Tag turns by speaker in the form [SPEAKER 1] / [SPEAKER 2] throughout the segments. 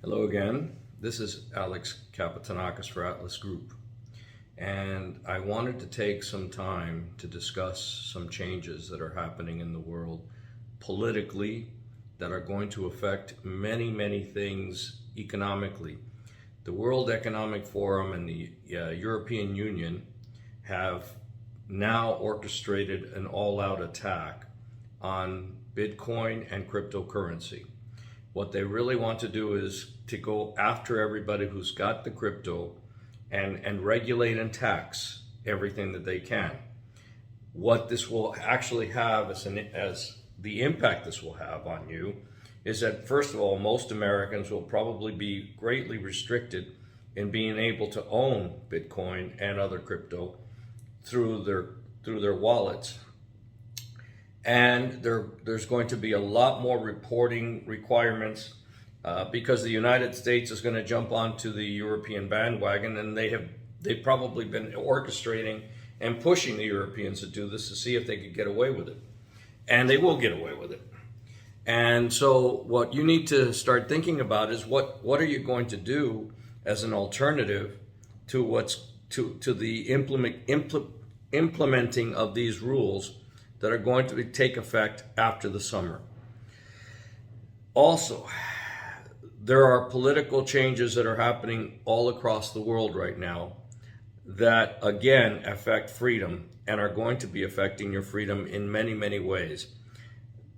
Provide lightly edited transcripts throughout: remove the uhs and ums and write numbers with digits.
[SPEAKER 1] Hello again. This is Alex Kapitanakis for Atlas Group. And I wanted to take some time to discuss some changes that are happening in the world politically that are going to affect many, many things economically. The World Economic Forum and the European Union have now orchestrated an all-out attack on Bitcoin and cryptocurrency. What they really want to do is to go after everybody who's got the crypto and regulate and tax everything that they can. What this will actually have as the impact this will have on you is that, first of all, most Americans will probably be greatly restricted in being able to own Bitcoin and other crypto through their wallets. And there's going to be a lot more reporting requirements because the United States is going to jump onto the European bandwagon, and they've probably been orchestrating and pushing the Europeans to do this to see if they could get away with it. And they will get away with it. And so what you need to start thinking about is what are you going to do as an alternative to the implementing of these rules that are going to take effect after the summer. Also, there are political changes that are happening all across the world right now that again affect freedom and are going to be affecting your freedom in many, many ways.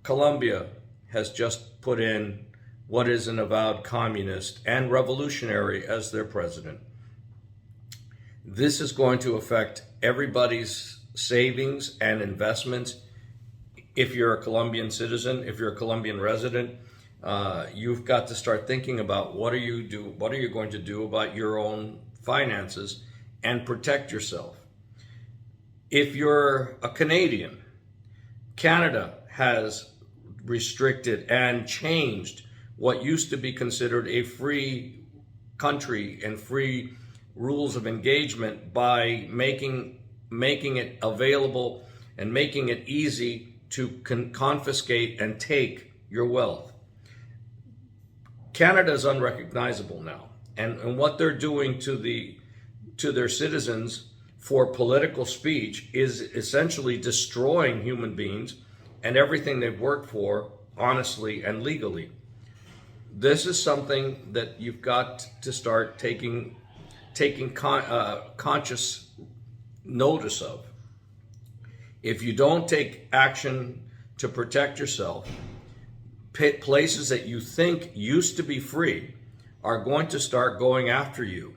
[SPEAKER 1] Colombia has just put in what is an avowed communist and revolutionary as their president. This is going to affect everybody's savings and investments. If you're a Colombian citizen, if you're a Colombian resident, you've got to start thinking about what are you going to do about your own finances and protect yourself. If you're a Canadian, Canada has restricted and changed what used to be considered a free country and free rules of engagement by making it available and making it easy to confiscate and take your wealth. Canada is unrecognizable now, and what they're doing to their citizens for political speech is essentially destroying human beings and everything they've worked for honestly and legally. This is something that you've got to start taking conscious notice of. If you don't take action to protect yourself, places that you think used to be free are going to start going after you.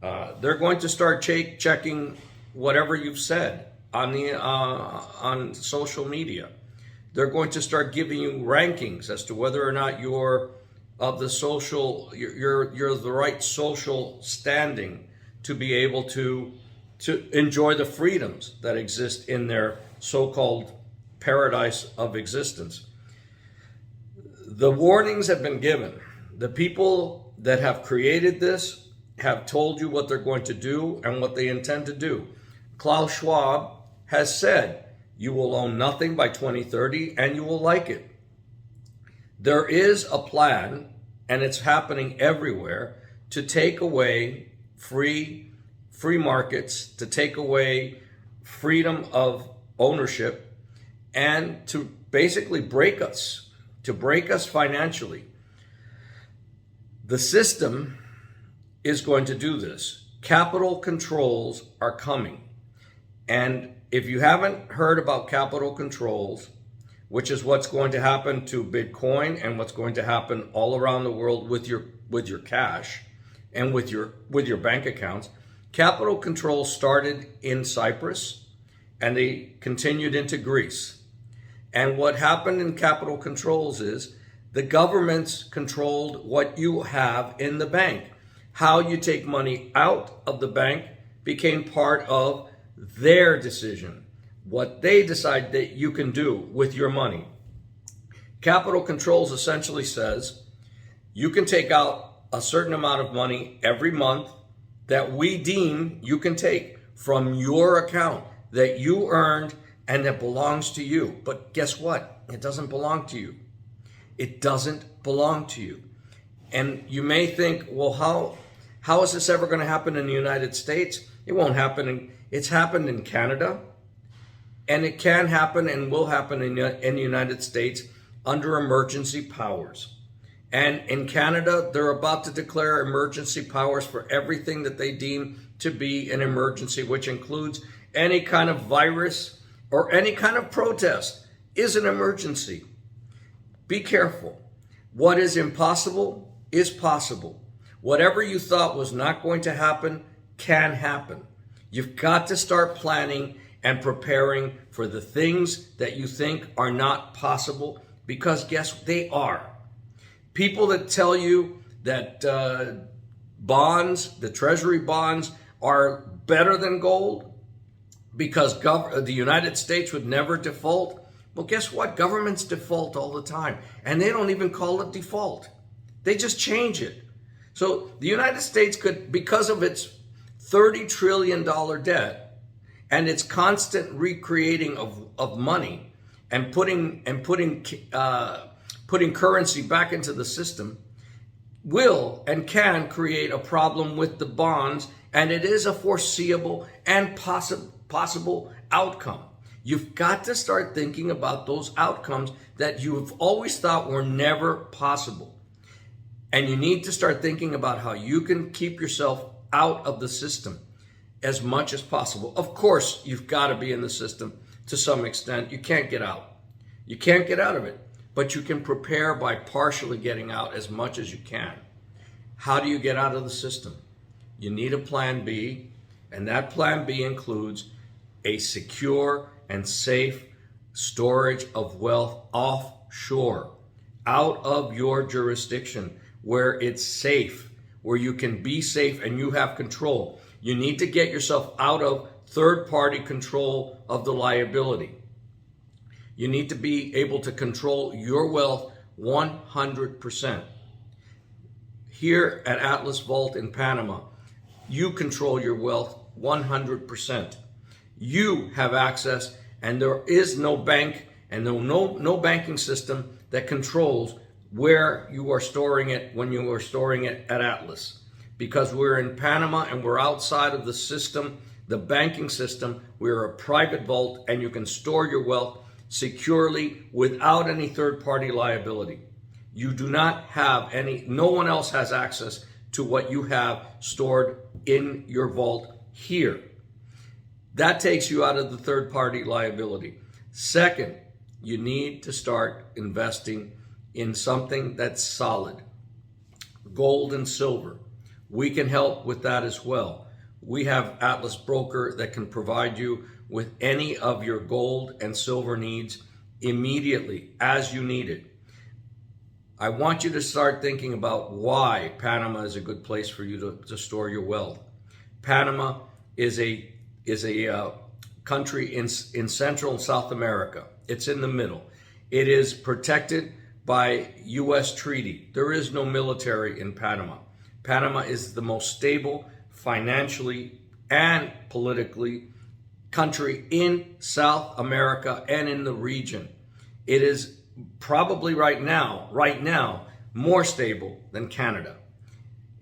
[SPEAKER 1] They're going to start checking whatever you've said on social media. They're going to start giving you rankings as to whether or not you're the right social standing to be able to enjoy the freedoms that exist in their so-called paradise of existence. The warnings have been given. The people that have created this have told you what they're going to do and what they intend to do. Klaus Schwab has said, you will own nothing by 2030 and you will like it. There is a plan, and it's happening everywhere, to take away free markets, to take away freedom of ownership, and to basically break us financially. The system is going to do this. Capital controls are coming. And if you haven't heard about capital controls, which is what's going to happen to Bitcoin and what's going to happen all around the world with your cash and with your bank accounts, capital controls started in Cyprus and they continued into Greece. And what happened in capital controls is the governments controlled what you have in the bank. How you take money out of the bank became part of their decision, what they decide that you can do with your money. Capital controls essentially says you can take out a certain amount of money every month that we deem you can take from your account that you earned and that belongs to you. But guess what? It doesn't belong to you. It doesn't belong to you. And you may think, well, how is this ever going to happen in the United States? It won't happen. It's happened in Canada, and it can happen and will happen in the United States under emergency powers. And in Canada, they're about to declare emergency powers for everything that they deem to be an emergency, which includes any kind of virus or any kind of protest is an emergency. Be careful. What is impossible is possible. Whatever you thought was not going to happen can happen. You've got to start planning and preparing for the things that you think are not possible, because guess what? They are. People that tell you that bonds, the treasury bonds, are better than gold because the United States would never default. Well, guess what? Governments default all the time, and they don't even call it default. They just change it. So the United States could, because of its $30 trillion debt and its constant recreating of money and putting currency back into the system, will and can create a problem with the bonds, and it is a foreseeable and possible outcome. You've got to start thinking about those outcomes that you've always thought were never possible. And you need to start thinking about how you can keep yourself out of the system as much as possible. Of course, you've got to be in the system to some extent. You can't get out. You can't get out of it, but you can prepare by partially getting out as much as you can. How do you get out of the system? You need a plan B, and that plan B includes a secure and safe storage of wealth offshore, out of your jurisdiction, where it's safe, where you can be safe and you have control. You need to get yourself out of third-party control of the liability. You need to be able to control your wealth 100%. Here at Atlas Vault in Panama, you control your wealth 100%. You have access, and there is no bank and no banking system that controls where you are storing it when you are storing it at Atlas. Because we're in Panama and we're outside of the system, the banking system, we're a private vault, and you can store your wealth securely without any third-party liability. You do not have no one else has access to what you have stored in your vault here. That takes you out of the third-party liability. Second, you need to start investing in something that's solid. Gold and silver. We can help with that as well. We have Atlas Broker that can provide you with any of your gold and silver needs immediately as you need it. I want you to start thinking about why Panama is a good place for you to store your wealth. Panama is a country in Central and South America. It's in the middle. It is protected by U.S. treaty. There is no military in Panama. Panama is the most stable financially and politically country in South America and in the region. It is probably right now, more stable than Canada.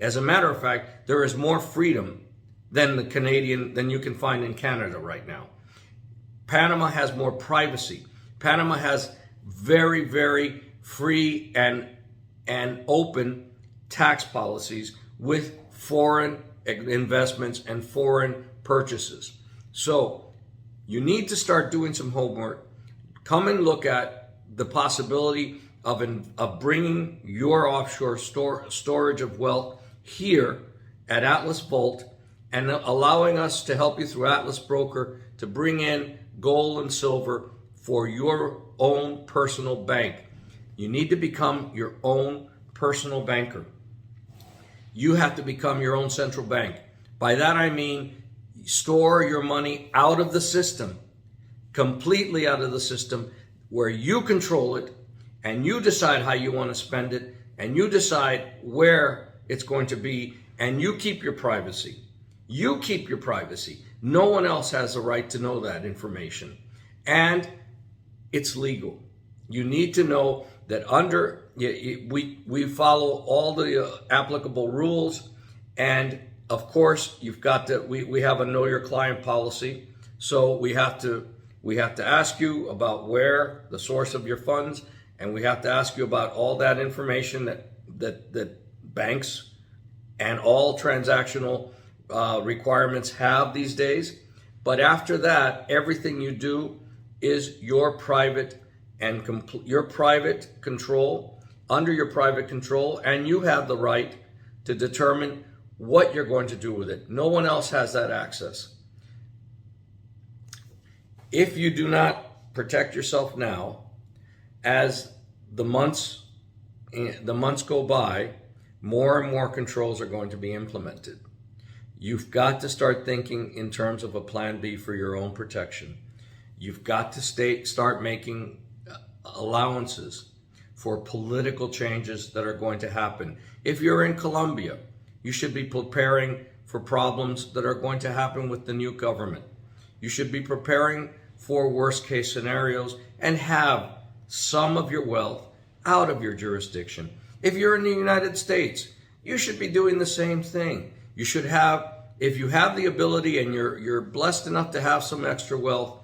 [SPEAKER 1] As a matter of fact, there is more freedom than you can find in Canada right now. Panama has more privacy. Panama has very, very free and open tax policies with foreign investments and foreign purchases. So you need to start doing some homework. Come and look at the possibility of bringing your offshore storage of wealth here at Atlas Vault and allowing us to help you through Atlas Broker to bring in gold and silver for your own personal bank. You need to become your own personal banker. You have to become your own central bank. By that I mean store your money out of the system, completely out of the system, where you control it and you decide how you want to spend it and you decide where it's going to be, and you keep your privacy. You keep your privacy. No one else has the right to know that information. And it's legal. You need to know that under we follow all the applicable rules, and of course you've got to. We have a know your client policy, so we have to ask you about where the source of your funds, and we have to ask you about all that information that banks and all transactional requirements have these days. But after that, everything you do is your private your private control, under your private control, and you have the right to determine what you're going to do with it. No one else has that access. If you do not protect yourself now, as the months go by, more and more controls are going to be implemented. You've got to start thinking in terms of a plan B for your own protection. You've got to start making allowances for political changes that are going to happen. If you're in Colombia, you should be preparing for problems that are going to happen with the new government. You should be preparing for worst case scenarios and have some of your wealth out of your jurisdiction. If you're in the United States, you should be doing the same thing. You should have, if you have the ability and you're blessed enough to have some extra wealth,